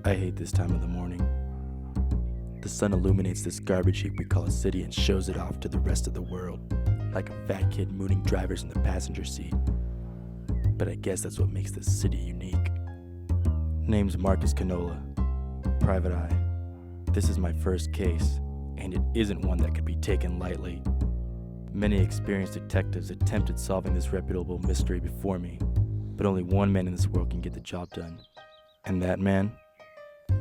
I hate this time of the morning. The sun illuminates this garbage heap we call a city and shows it off to the rest of the world, like a fat kid mooning drivers in the passenger seat. But I guess that's what makes this city unique. Name's Marcus Canola, Private Eye. This is my first case, and it isn't one that could be taken lightly. Many experienced detectives attempted solving this reputable mystery before me, but only one man in this world can get the job done. And that man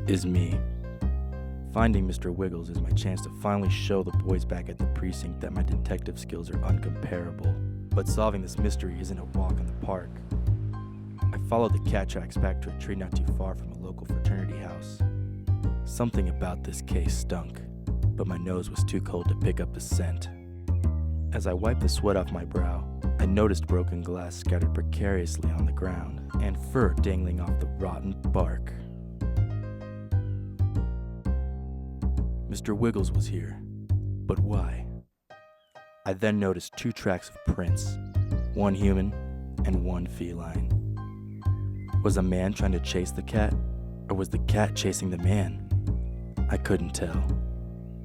is me. Finding Mr. Wiggles is my chance to finally show the boys back at the precinct that my detective skills are uncomparable. But solving this mystery isn't a walk in the park. I followed the cat tracks back to a tree not too far from a local fraternity house. Something about this case stunk, but my nose was too cold to pick up the scent. As I wiped the sweat off my brow, I noticed broken glass scattered precariously on the ground and fur dangling off the rotten bark. Mr. Wiggles was here, but why? I then noticed 2 tracks of prints, one human and one feline. Was a man trying to chase the cat, or was the cat chasing the man? I couldn't tell.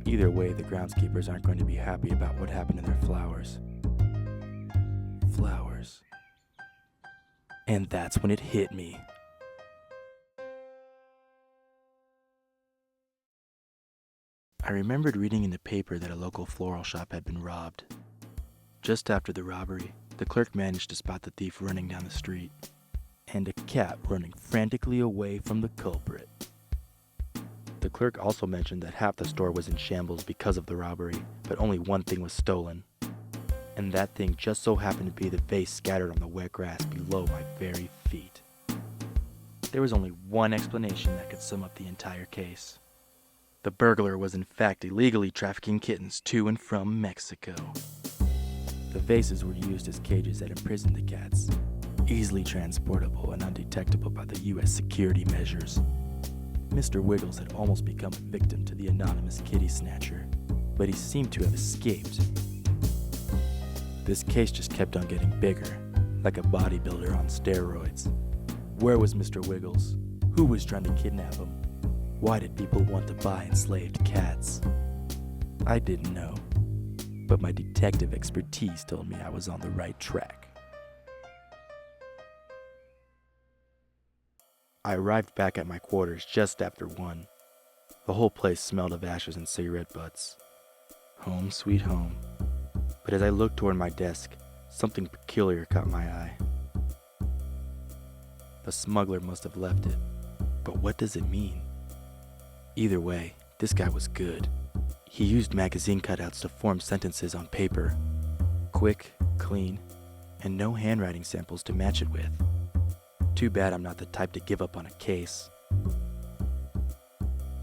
Either way, the groundskeepers aren't going to be happy about what happened to their flowers. Flowers. And that's when it hit me. I remembered reading in the paper that a local floral shop had been robbed. Just after the robbery, the clerk managed to spot the thief running down the street, and a cat running frantically away from the culprit. The clerk also mentioned that half the store was in shambles because of the robbery, but only one thing was stolen. And that thing just so happened to be the vase scattered on the wet grass below my very feet. There was only one explanation that could sum up the entire case. The burglar was in fact illegally trafficking kittens to and from Mexico. The vases were used as cages that imprisoned the cats, easily transportable and undetectable by the U.S. security measures. Mr. Wiggles had almost become a victim to the anonymous kitty snatcher, but he seemed to have escaped. This case just kept on getting bigger, like a bodybuilder on steroids. Where was Mr. Wiggles? Who was trying to kidnap him? Why did people want to buy enslaved cats? I didn't know, but my detective expertise told me I was on the right track. I arrived back at my quarters just after 1. The whole place smelled of ashes and cigarette butts. Home sweet home. But as I looked toward my desk, something peculiar caught my eye. The smuggler must have left it, but what does it mean? Either way, this guy was good. He used magazine cutouts to form sentences on paper. Quick, clean, and no handwriting samples to match it with. Too bad I'm not the type to give up on a case.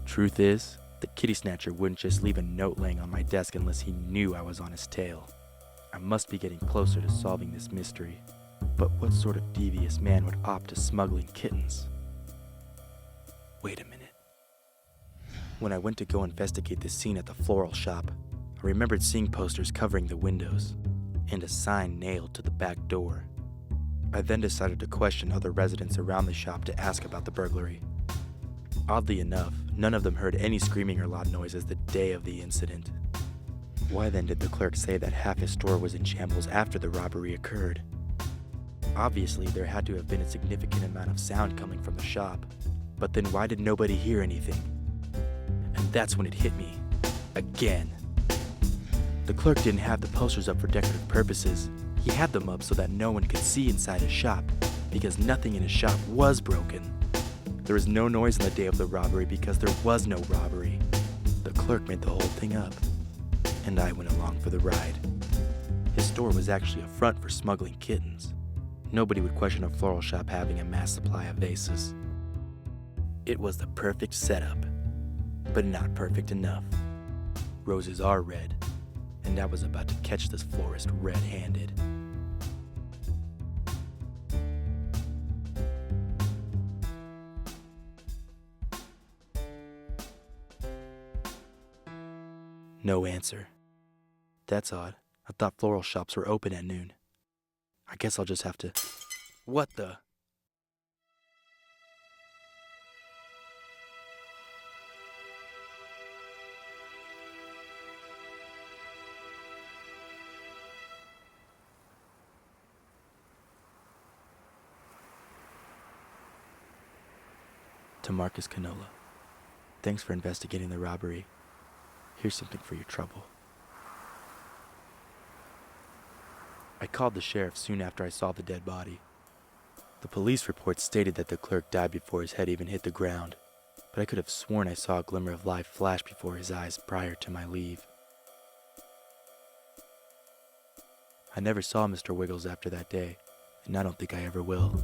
Truth is, the kitty snatcher wouldn't just leave a note laying on my desk unless he knew I was on his tail. I must be getting closer to solving this mystery. But what sort of devious man would opt to smuggling kittens? Wait a minute. When I went to go investigate the scene at the floral shop, I remembered seeing posters covering the windows and a sign nailed to the back door. I then decided to question other residents around the shop to ask about the burglary. Oddly enough, none of them heard any screaming or loud noises the day of the incident. Why then did the clerk say that half his store was in shambles after the robbery occurred? Obviously, there had to have been a significant amount of sound coming from the shop, but then why did nobody hear anything? And that's when it hit me. Again. The clerk didn't have the posters up for decorative purposes. He had them up so that no one could see inside his shop, because nothing in his shop was broken. There was no noise on the day of the robbery because there was no robbery. The clerk made the whole thing up, and I went along for the ride. His store was actually a front for smuggling kittens. Nobody would question a floral shop having a mass supply of vases. It was the perfect setup, but not perfect enough. Roses are red, and I was about to catch this florist red-handed. No answer. That's odd. I thought floral shops were open at noon. I guess I'll just have to... What the... To Marcus Canola, thanks for investigating the robbery. Here's something for your trouble. I called the sheriff soon after I saw the dead body. The police report stated that the clerk died before his head even hit the ground, but I could have sworn I saw a glimmer of life flash before his eyes prior to my leave. I never saw Mr. Wiggles after that day, and I don't think I ever will.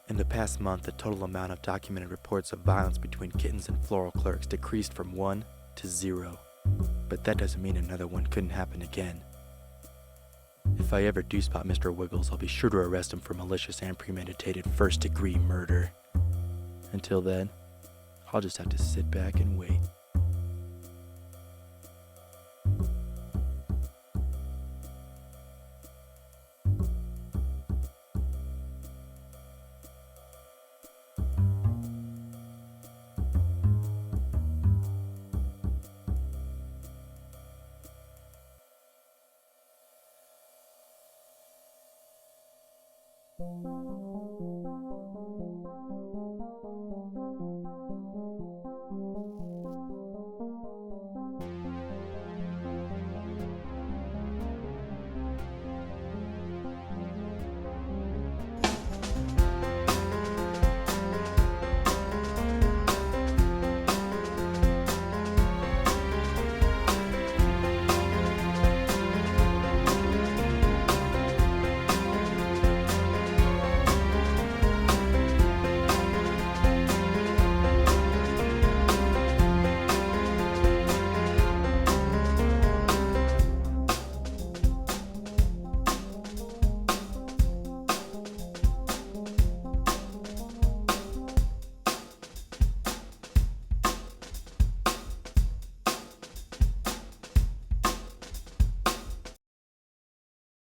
In the past month, the total amount of documented reports of violence between kittens and floral clerks decreased from 1 to 0, but that doesn't mean another one couldn't happen again. If I ever do spot Mr. Wiggles, I'll be sure to arrest him for malicious and premeditated first-degree murder. Until then, I'll just have to sit back and wait.